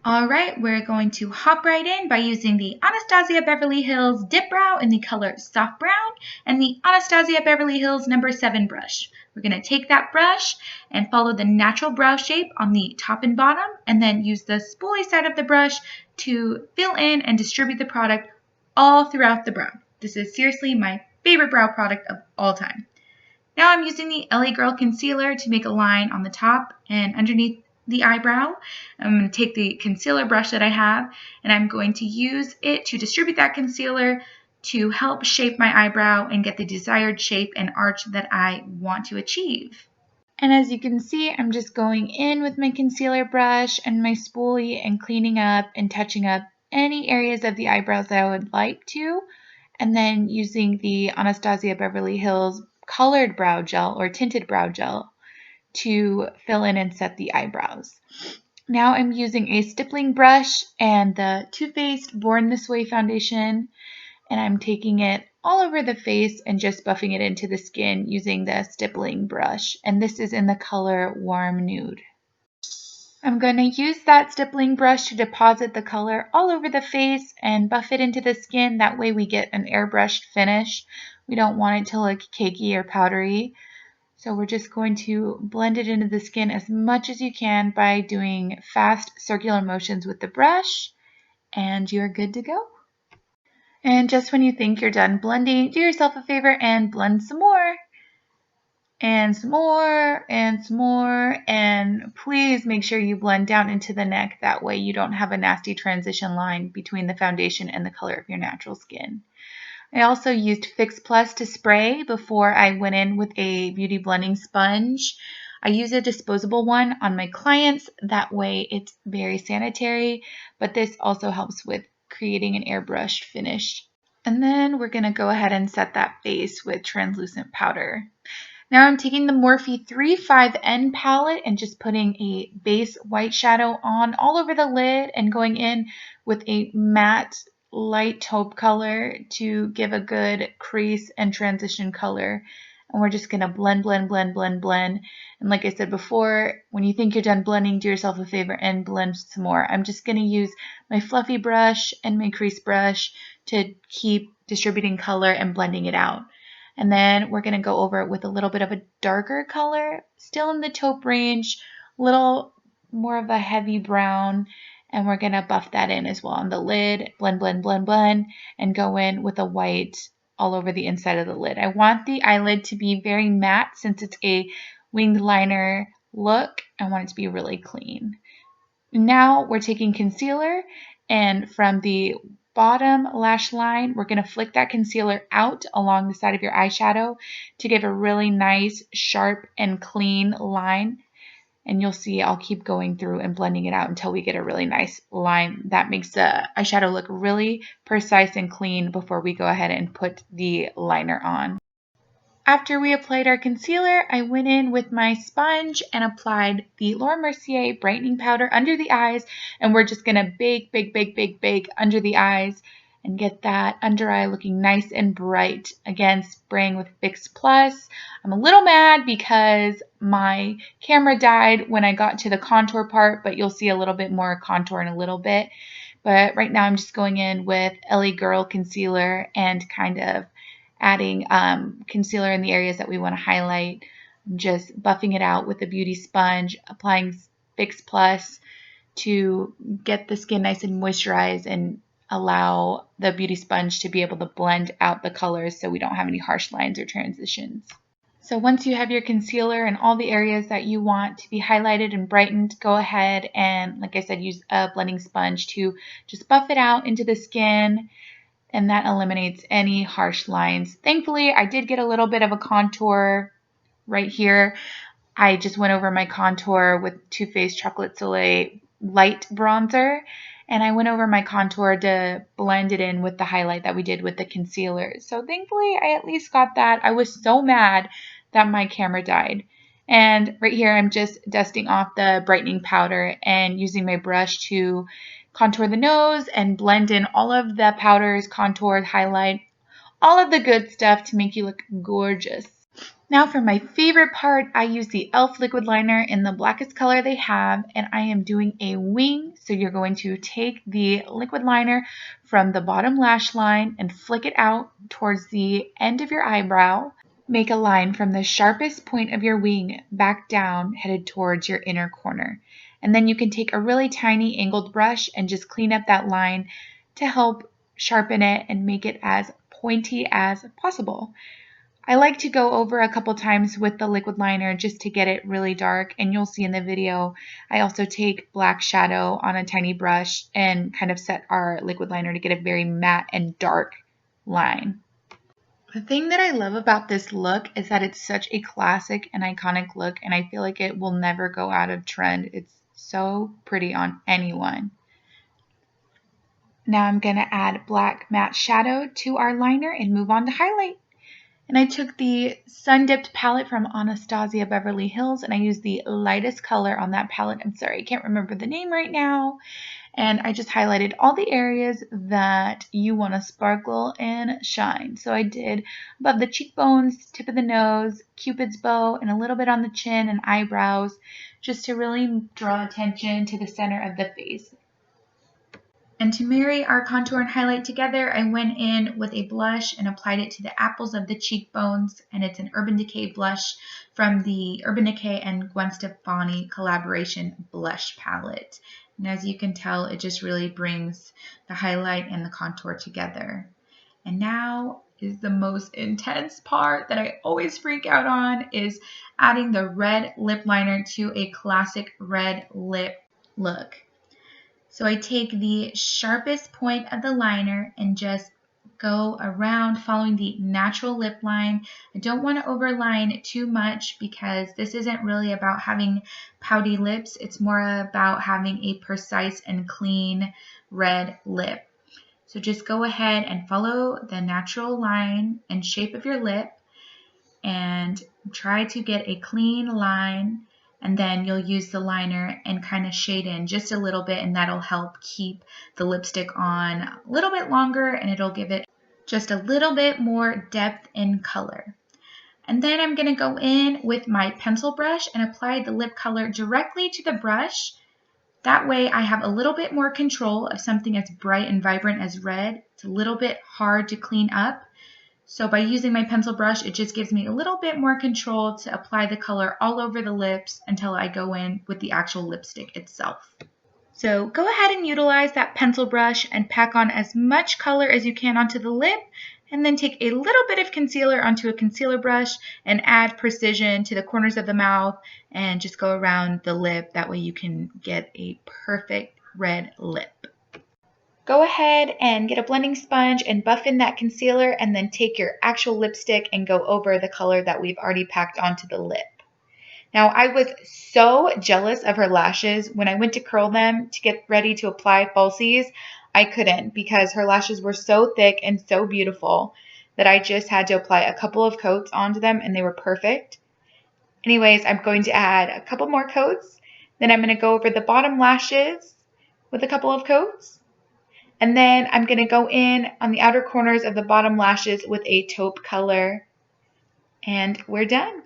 All right, we're going to hop right in by using the Anastasia Beverly Hills Dip Brow in the color Soft Brown and the Anastasia Beverly Hills number 7 brush. We're going to take that brush and follow the natural brow shape on the top and bottom, and then use the spoolie side of the brush to fill in and distribute the product all throughout the brow. This is seriously my favorite brow product of all time. Now I'm using the LA Girl Concealer to make a line on the top and underneath the eyebrow. I'm going to take the concealer brush that I have, and I'm going to use it to distribute that concealer to help shape my eyebrow and get the desired shape and arch that I want to achieve. And as you can see, I'm just going in with my concealer brush and my spoolie and cleaning up and touching up any areas of the eyebrows that I would like to, and then using the Anastasia Beverly Hills colored brow gel or tinted brow gel to fill in and set the eyebrows. Now I'm using a stippling brush and the Too Faced Born This Way foundation, and I'm taking it all over the face and just buffing it into the skin using the stippling brush, and this is in the color Warm Nude. I'm going to use that stippling brush to deposit the color all over the face and buff it into the skin. That way we get an airbrushed finish. We don't want it to look cakey or powdery. So we're just going to blend it into the skin as much as you can by doing fast circular motions with the brush, and you're good to go. And just when you think you're done blending, do yourself a favor and blend some more. And some more, and some more, and please make sure you blend down into the neck. That way you don't have a nasty transition line between the foundation and the color of your natural skin. I also used Fix Plus to spray before I went in with a beauty blending sponge. I use a disposable one on my clients. That way it's very sanitary, but this also helps with creating an airbrushed finish. And then we're going to go ahead and set that face with translucent powder. Now I'm taking the Morphe 35N palette and just putting a base white shadow on all over the lid and going in with a matte light taupe color to give a good crease and transition color. And we're just going to blend, blend, blend, blend, blend. And like I said before, when you think you're done blending, do yourself a favor and blend some more. I'm just going to use my fluffy brush and my crease brush to keep distributing color and blending it out. And then we're going to go over it with a little bit of a darker color, still in the taupe range, a little more of a heavy brown, and we're going to buff that in as well on the lid, blend, blend, blend, blend, and go in with a white all over the inside of the lid. I want the eyelid to be very matte since it's a winged liner look. I want it to be really clean. Now we're taking concealer, and from the bottom lash line, we're going to flick that concealer out along the side of your eyeshadow to give a really nice, sharp, and clean line. And you'll see I'll keep going through and blending it out until we get a really nice line that makes the eyeshadow look really precise and clean before we go ahead and put the liner on. After we applied our concealer, I went in with my sponge and applied the Laura Mercier brightening powder under the eyes, and we're just going to bake, bake, bake, bake, bake under the eyes and get that under eye looking nice and bright. Again, spraying with Fix Plus. I'm a little mad because my camera died when I got to the contour part, but you'll see a little bit more contour in a little bit. But right now I'm just going in with LA Girl Concealer and kind of adding concealer in the areas that we want to highlight, just buffing it out with a beauty sponge, applying Fix Plus to get the skin nice and moisturized and allow the beauty sponge to be able to blend out the colors so we don't have any harsh lines or transitions. So once you have your concealer in all the areas that you want to be highlighted and brightened, go ahead and, like I said, use a blending sponge to just buff it out into the skin, and that eliminates any harsh lines. Thankfully, I did get a little bit of a contour right here. I just went over my contour with Too Faced Chocolate Soleil light bronzer, and I went over my contour to blend it in with the highlight that we did with the concealer. So thankfully, I at least got that. I was so mad that my camera died. And right here, I'm just dusting off the brightening powder and using my brush to contour the nose and blend in all of the powders, contour, highlight, all of the good stuff to make you look gorgeous. Now for my favorite part, I use the e.l.f. liquid liner in the blackest color they have, and I am doing a wing. So you're going to take the liquid liner from the bottom lash line and flick it out towards the end of your eyebrow. Make a line from the sharpest point of your wing back down, headed towards your inner corner. And then you can take a really tiny angled brush and just clean up that line to help sharpen it and make it as pointy as possible. I like to go over a couple times with the liquid liner just to get it really dark, and you'll see in the video I also take black shadow on a tiny brush and kind of set our liquid liner to get a very matte and dark line. The thing that I love about this look is that it's such a classic and iconic look, and I feel like it will never go out of trend. It's so pretty on anyone. Now I'm going to add black matte shadow to our liner and move on to highlight. And I took the Sun Dipped palette from Anastasia Beverly Hills, and I used the lightest color on that palette. I'm sorry, I can't remember the name right now. And I just highlighted all the areas that you want to sparkle and shine. So I did above the cheekbones, tip of the nose, Cupid's bow, and a little bit on the chin and eyebrows, just to really draw attention to the center of the face. And to marry our contour and highlight together, I went in with a blush and applied it to the apples of the cheekbones, and it's an Urban Decay blush from the Urban Decay and Gwen Stefani collaboration blush palette. And as you can tell, it just really brings the highlight and the contour together. And now is the most intense part that I always freak out on, is adding the red lip liner to a classic red lip look. So I take the sharpest point of the liner and just go around following the natural lip line. I don't want to overline too much because this isn't really about having pouty lips. It's more about having a precise and clean red lip. So just go ahead and follow the natural line and shape of your lip and try to get a clean line. And then you'll use the liner and kind of shade in just a little bit, and that'll help keep the lipstick on a little bit longer, and it'll give it just a little bit more depth and color. And then I'm going to go in with my pencil brush and apply the lip color directly to the brush. That way I have a little bit more control of something as bright and vibrant as red. It's a little bit hard to clean up. So by using my pencil brush, it just gives me a little bit more control to apply the color all over the lips until I go in with the actual lipstick itself. So go ahead and utilize that pencil brush and pack on as much color as you can onto the lip, and then take a little bit of concealer onto a concealer brush and add precision to the corners of the mouth and just go around the lip. That way you can get a perfect red lip. Go ahead and get a blending sponge and buff in that concealer, and then take your actual lipstick and go over the color that we've already packed onto the lip. Now, I was so jealous of her lashes. When I went to curl them to get ready to apply falsies, I couldn't because her lashes were so thick and so beautiful that I just had to apply a couple of coats onto them and they were perfect. Anyways, I'm going to add a couple more coats. Then I'm going to go over the bottom lashes with a couple of coats. And then I'm going to go in on the outer corners of the bottom lashes with a taupe color. And we're done.